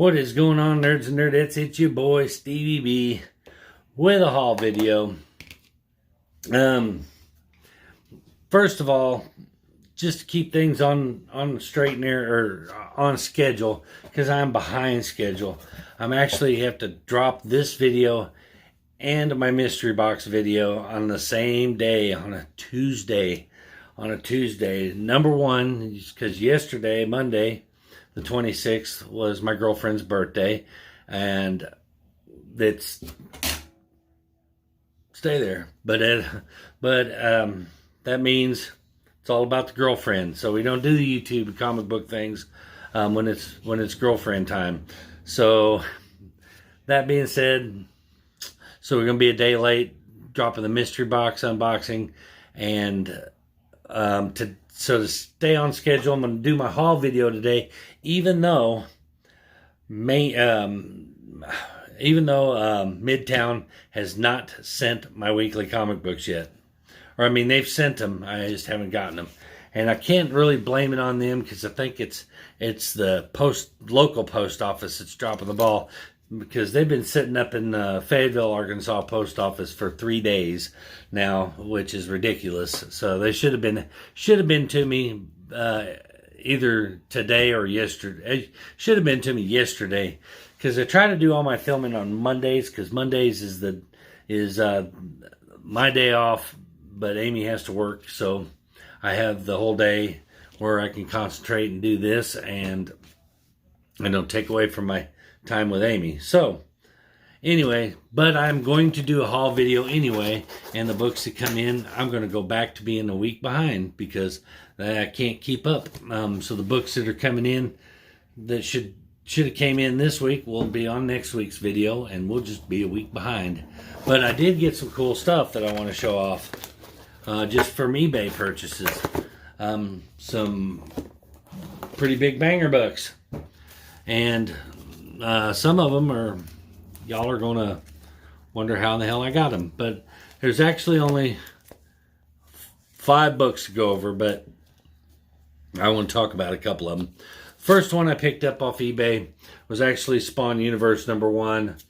What is going on, nerds and nerdettes? It's your boy Stevie B with a haul video. First of all, just to keep things on straight and narrow, or on schedule, because I'm behind schedule. I'm actually have to drop this video and my mystery box video on the same day, on a Tuesday. Number one, because yesterday, Monday, the 26th, was my girlfriend's birthday, and it's stay there. But that means it's all about the girlfriend. So we don't do the YouTube comic book things when it's girlfriend time. So that being said, so we're gonna be a day late dropping the mystery box unboxing, and to stay on schedule, I'm going to do my haul video today, even though Midtown has not sent my weekly comic books yet. Or, I mean, they've sent them, I just haven't gotten them. And I can't really blame it on them, because I think it's the local post office that's dropping the ball, because they've been sitting up in Fayetteville, Arkansas post office for 3 days now, which is ridiculous. So they should have been to me either today or yesterday. Should have been to me yesterday, because I try to do all my filming on Mondays, because Mondays is my day off, but Amy has to work, so I have the whole day where I can concentrate and do this, and I don't take away from my time with Amy. So anyway, but I'm going to do a haul video anyway, and the books that come in, I'm going to go back to being a week behind, because I can't keep up. So the books that are coming in that should have came in this week will be on next week's video, and we'll just be a week behind. But I did get some cool stuff that I want to show off just from eBay purchases. Some pretty big banger books, and some of them are, y'all are going to wonder how in the hell I got them. But there's actually only 5 books to go over, but I want to talk about a couple of them. First one I picked up off eBay was actually Spawn Universe #1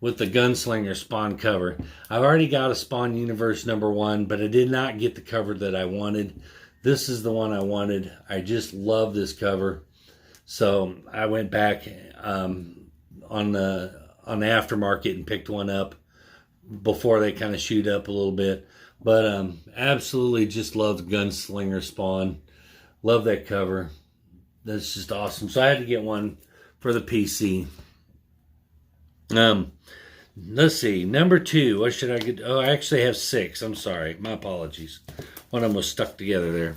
with the Gunslinger Spawn cover. I've already got a Spawn Universe #1, but I did not get the cover that I wanted. This is the one I wanted. I just love this cover. So I went back on the aftermarket and picked one up before they kind of shoot up a little bit. But absolutely just love the Gunslinger Spawn. Love that cover. That's just awesome. So I had to get one for the PC. Let's see. Number 2. What should I get? Oh, I actually have 6. I'm sorry. My apologies. One of them was stuck together there.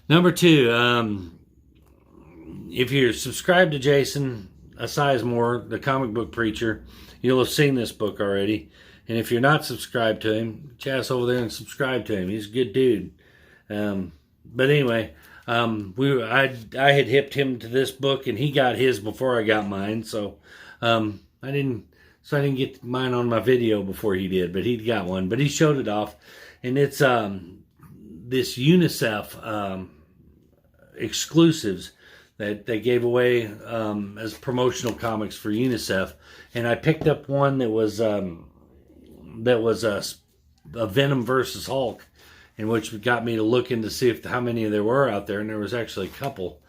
Number 2. If you're subscribed to Jason Sizemore, the comic book preacher, you'll have seen this book already. And if you're not subscribed to him, chas over there and subscribe to him. He's a good dude. But anyway, I had hipped him to this book, and he got his before I got mine. So I didn't get mine on my video before he did, but he got one. But he showed it off, and it's this UNICEF exclusives that they gave away as promotional comics for UNICEF. And I picked up one that was a Venom versus Hulk, in which got me to look into see how many there were out there, and there was actually a couple.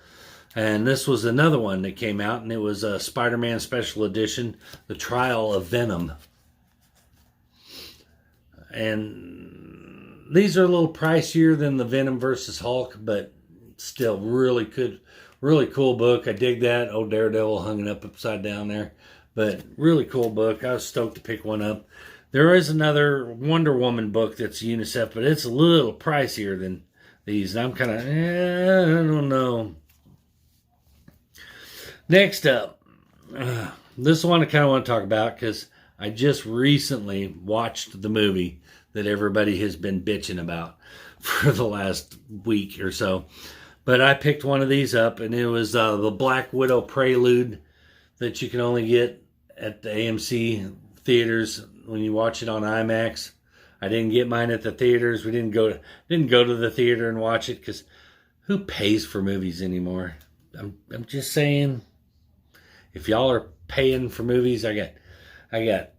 And this was another one that came out, and it was a SpiderMan Special Edition, The Trial of Venom. And these are a little pricier than the Venom versus Hulk, but still really good. Really cool book. I dig that. Oh, Daredevil hung it up upside down there. But really cool book. I was stoked to pick one up. There is another Wonder Woman book that's UNICEF, but it's a little pricier than these. And I'm kind of, I don't know. Next up, this one I kind of want to talk about, because I just recently watched the movie that everybody has been bitching about for the last week or so. But I picked one of these up, and it was the Black Widow Prelude that you can only get at the AMC theaters when you watch it on IMAX. I didn't get mine at the theaters. We didn't go to the theater and watch it, because who pays for movies anymore? I'm just saying. If y'all are paying for movies, I got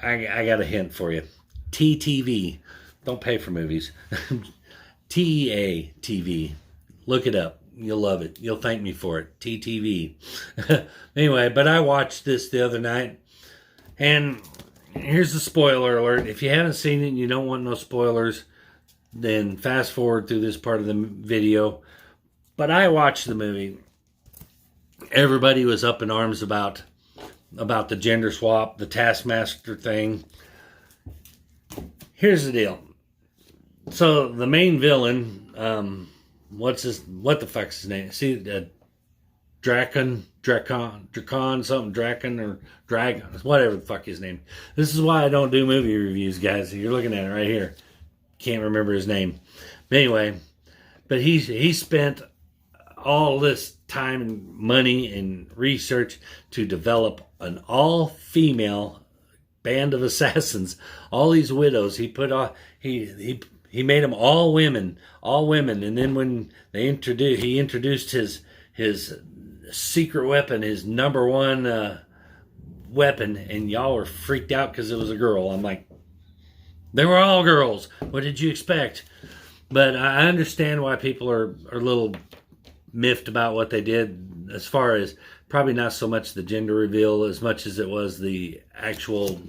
a hint for you. TTV. Don't pay for movies. TEA TV. Look it up. You'll love it. You'll thank me for it. TTV. Anyway, but I watched this the other night, and here's the spoiler alert. If you haven't seen it and you don't want no spoilers, then fast forward through this part of the video. But I watched the movie. Everybody was up in arms about the gender swap, the Taskmaster thing. Here's the deal. So the main villain, what the fuck's his name? See, Dragon, whatever the fuck his name. This is why I don't do movie reviews, guys. You're looking at it right here. Can't remember his name. But anyway, he spent all this time and money and research to develop an all-female band of assassins. All these widows. He made them all women, and then when he introduced his secret weapon, his number one weapon, and y'all were freaked out because it was a girl. I'm like, they were all girls. What did you expect? But I understand why people are a little miffed about what they did, as far as probably not so much the gender reveal as much as it was the actual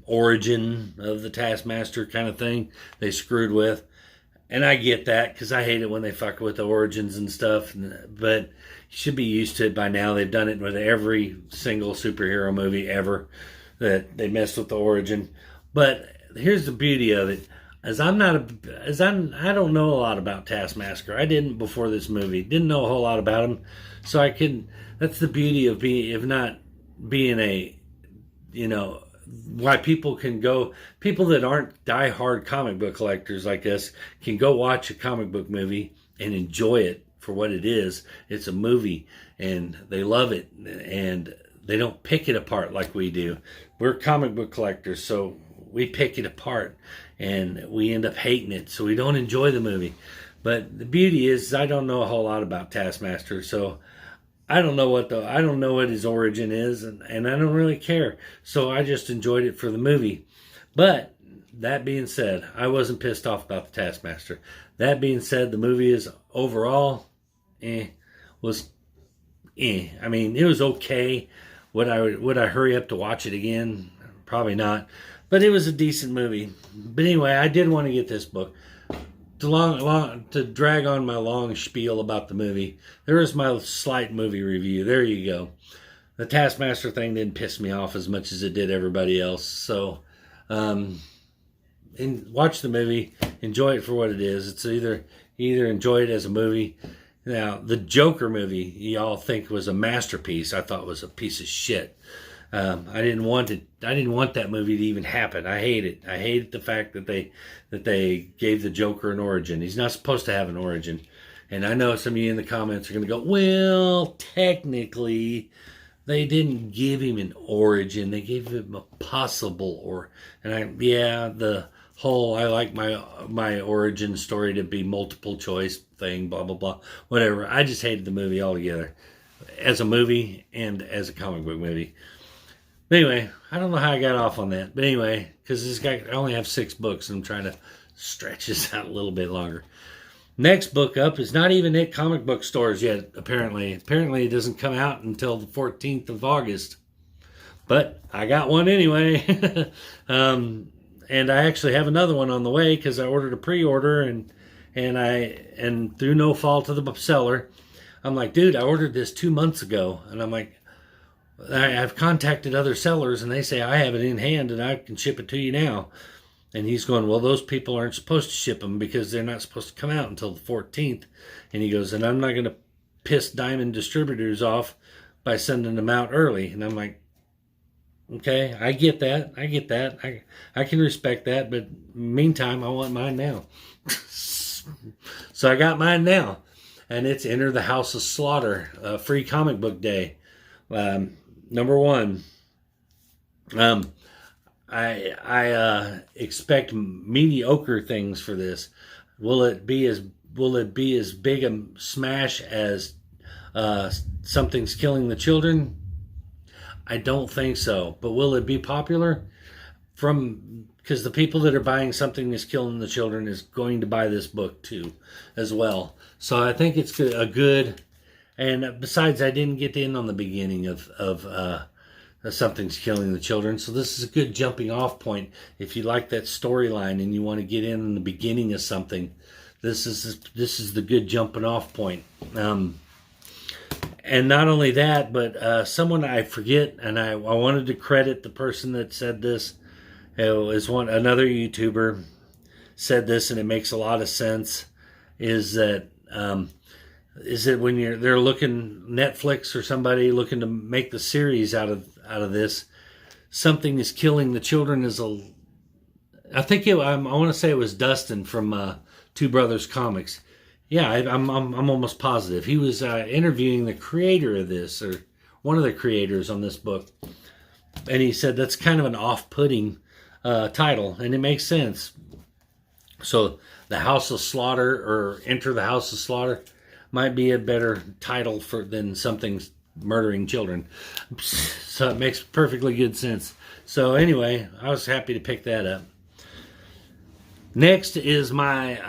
origin of the Taskmaster kind of thing they screwed with. And I get that, because I hate it when they fuck with the origins and stuff, but you should be used to it by now. They've done it with every single superhero movie ever, that they messed with the origin. But here's the beauty of it. I don't know a lot about Taskmaster. I didn't before this movie. Didn't know a whole lot about him. So I couldn't, that's the beauty of being a, why people that aren't diehard comic book collectors like us can go watch a comic book movie and enjoy it for what it is. It's a movie, and they love it, and they don't pick it apart like we do. We're comic book collectors, so we pick it apart, and we end up hating it, so we don't enjoy the movie. But the beauty is, I don't know a whole lot about Taskmaster, so I don't know what his origin is, and I don't really care. So I just enjoyed it for the movie. But that being said, I wasn't pissed off about the Taskmaster. That being said, the movie is overall I mean, it was okay. Would I hurry up to watch it again? Probably not. But it was a decent movie. But anyway, I did want to get this book. To drag on my long spiel about the movie, there is my slight movie review. There you go. The Taskmaster thing didn't piss me off as much as it did everybody else. So, watch the movie. Enjoy it for what it is. It's either enjoy it as a movie. Now, the Joker movie, y'all think was a masterpiece. I thought was a piece of shit. I didn't want that movie to even happen. I hate it. I hate the fact that they gave the Joker an origin. He's not supposed to have an origin. And I know some of you in the comments are going to go, well, technically, they didn't give him an origin. They gave him a possible the whole, I like my origin story to be multiple choice thing, blah, blah, blah, whatever. I just hated the movie altogether, as a movie and as a comic book movie. Anyway, I don't know how I got off on that. But anyway, because I only have 6 books, and I'm trying to stretch this out a little bit longer. Next book up is not even at comic book stores yet, apparently. Apparently, it doesn't come out until the 14th of August. But I got one anyway. And I actually have another one on the way, because I ordered a pre-order, and through no fault of the seller, I'm like, dude, I ordered this 2 months ago. And I'm like, I've contacted other sellers, and they say I have it in hand and I can ship it to you now. And he's going, well, those people aren't supposed to ship them because they're not supposed to come out until the 14th. And he goes, and I'm not going to piss Diamond distributors off by sending them out early. And I'm like, okay, I get that. I can respect that. But meantime, I want mine now. So I got mine now. And it's Enter the House of Slaughter, free comic book day. Number 1, I expect mediocre things for this. Will it be as big a smash as Something's Killing the Children? I don't think so. But will it be popular? Because the people that are buying Something is Killing the Children is going to buy this book too, as well. So I think it's a good. And besides, I didn't get in on the beginning of Something's Killing the Children, so this is a good jumping off point. If you like that storyline and you want to get in the beginning of something, this is the good jumping off point. And not only that, but someone I forget, and I wanted to credit the person that said this. It was another YouTuber said this, and it makes a lot of sense. Is that when they're looking, Netflix or somebody looking to make the series out of this, Something is Killing the Children is I want to say it was Dustin from Two Brothers Comics. Yeah, I'm almost positive. He was interviewing the creator of this, or one of the creators on this book. And he said that's kind of an off-putting title, and it makes sense. So, The House of Slaughter, or Enter the House of Slaughter, might be a better title than Something's Murdering Children. So it makes perfectly good sense. So anyway, I was happy to pick that up. Next is my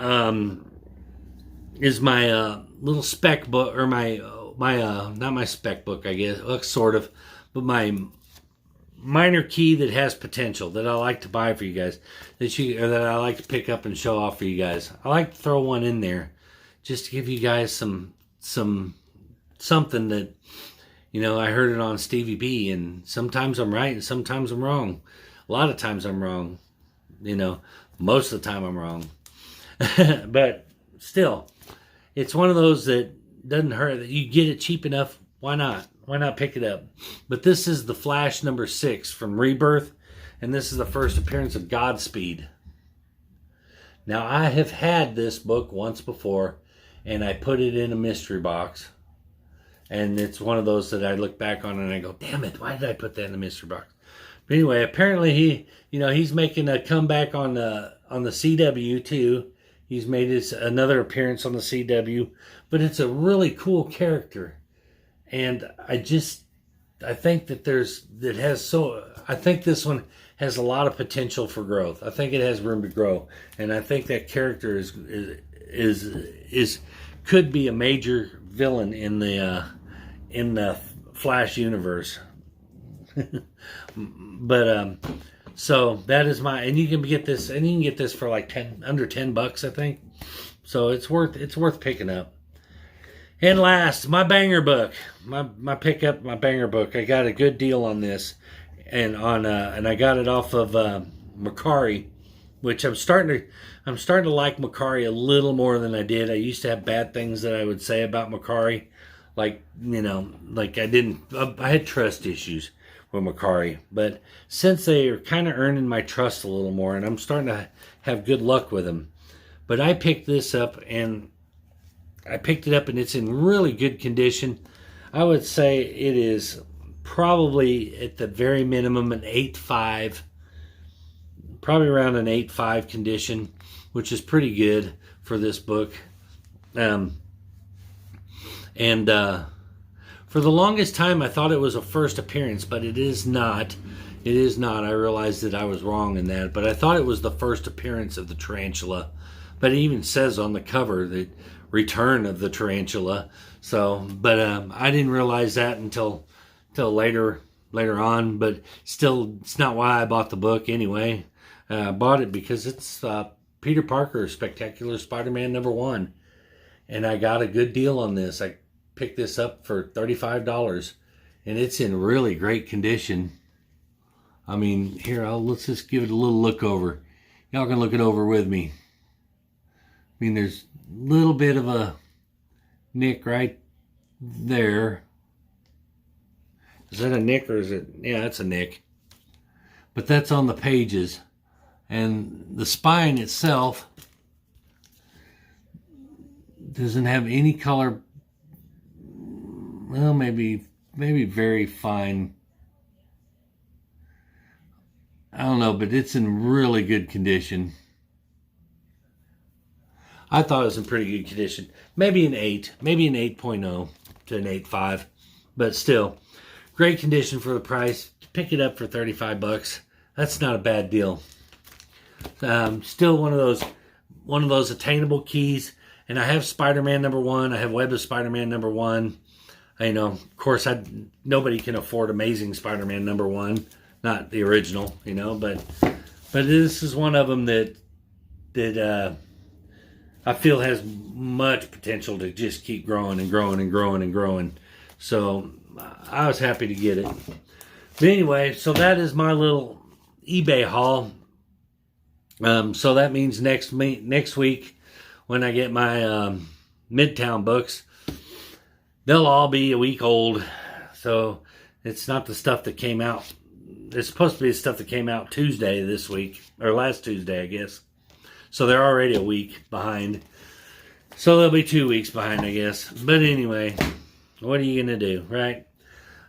little spec book, or my not my spec book, I guess, sort of, but my minor key that has potential that I like to buy for you guys, that I like to pick up and show off for you guys. I like to throw one in there just to give you guys something that, I heard it on Stevie B, and sometimes I'm right and sometimes I'm wrong. A lot of times I'm wrong. Most of the time I'm wrong. But still, it's one of those that doesn't hurt. That you get it cheap enough, why not? Why not pick it up? But this is the Flash number 6 from Rebirth, and this is the first appearance of Godspeed. Now, I have had this book once before, and I put it in a mystery box. And it's one of those that I look back on and I go, damn it, why did I put that in the mystery box? But anyway, apparently he's making a comeback on the CW too. He's made another appearance on the CW, but it's a really cool character. And I think I think this one has a lot of potential for growth. I think it has room to grow. And I think that character could be a major villain in the Flash universe. But so that is and you can get this for like under $10, I think. So it's worth picking up. And last, my banger book, my banger book. I got a good deal on this, and I got it off of Mercari, which I'm starting to like Mercari a little more than I did. I used to have bad things that I would say about Mercari, like I had trust issues with Mercari, but since they are kind of earning my trust a little more, and I'm starting to have good luck with them. But I picked this up, and it's in really good condition. I would say it is probably at the very minimum an 8.5, probably around an 8.5 condition, which is pretty good for this book. For the longest time, I thought it was a first appearance, but it is not. It is not. I realized that I was wrong in that, but I thought it was the first appearance of the tarantula. But it even says on the cover that Return of the Tarantula. So, but I didn't realize that until later on. But still, it's not why I bought the book anyway. I bought it because it's Peter Parker Spectacular Spider-Man #1, and I got a good deal on this. I picked this up for $35, and it's in really great condition. I mean, here, let's just give it a little look over. Y'all can look it over with me. I mean, there's a little bit of a nick right there. Is that a nick, or is it? Yeah, that's a nick. But that's on the pages. And the spine itself doesn't have any color. Well, maybe very fine. I don't know, but it's in really good condition. I thought it was in pretty good condition. Maybe an 8, maybe an 8.0. to an 8.5. But still, great condition for the price. Pick it up for 35 bucks. That's not a bad deal. Still one of those attainable keys. And I have Spider-Man #1. I have Web of Spider-Man #1. Of course, nobody can afford Amazing Spider-Man #1, not the original, but this is one of them that I feel has much potential to just keep growing and growing and growing and growing. So I was happy to get it. But anyway, so that is my little eBay haul. So that means next week when I get my Midtown books, they'll all be a week old. So it's not the stuff that came out. It's supposed to be the stuff that came out Tuesday this week, or last Tuesday, I guess. So they're already a week behind. So they'll be 2 weeks behind, I guess. But anyway, what are you going to do, right?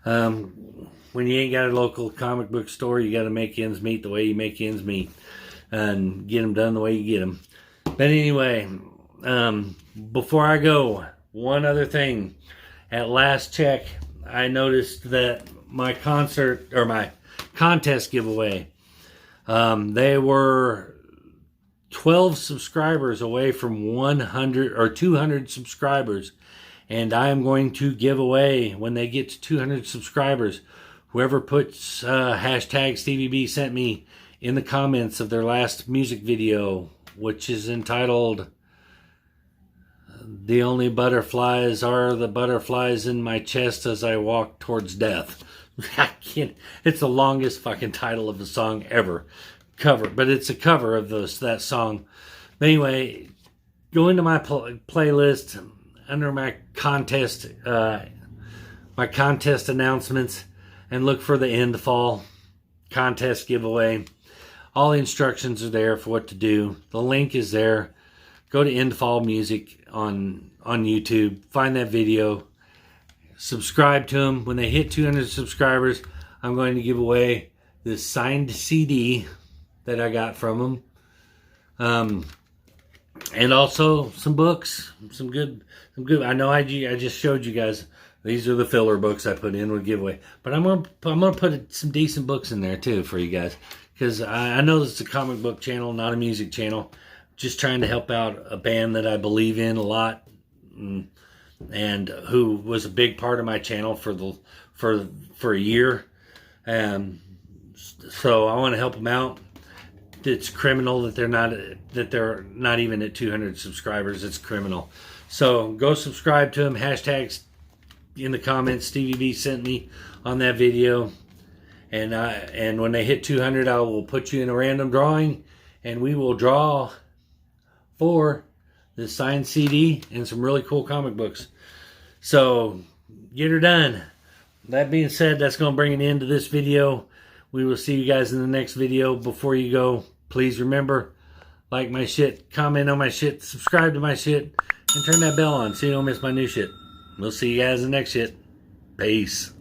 When you ain't got a local comic book store, you got to make ends meet the way you make ends meet. And get them done the way you get them. But anyway, before I go, one other thing. At last check, I noticed that my contest giveaway, they were 12 subscribers away from 100 or 200 subscribers. And I am going to give away, when they get to 200 subscribers, whoever puts hashtag StevieB sent me in the comments of their last music video, which is entitled "The Only Butterflies Are the Butterflies in My Chest as I Walk Towards Death." It's the longest fucking title of a song ever. But it's a cover of that song. But anyway, go into my playlist under my contest announcements and look for the End Fall contest giveaway. All the instructions are there for what to do. The link is there. Go to Endfall Music on YouTube. Find that video. Subscribe to them. When they hit 200 subscribers, I'm going to give away this signed CD that I got from them. And also some books. Some good. I know I just showed you guys. These are the filler books I put in with giveaway. But I'm gonna put some decent books in there too for you guys. Because I know it's a comic book channel, not a music channel. Just trying to help out a band that I believe in a lot, and who was a big part of my channel for a year. So I want to help them out. It's criminal that they're not even at 200 subscribers. It's criminal. So go subscribe to them. Hashtags in the comments. StevieB sent me on that video. And when they hit 200, I will put you in a random drawing, and we will draw for the signed CD and some really cool comic books. So get her done. That being said, that's going to bring an end to this video. We will see you guys in the next video. Before you go, please remember, like my shit, comment on my shit, subscribe to my shit, and turn that bell on so you don't miss my new shit. We'll see you guys in the next shit. Peace.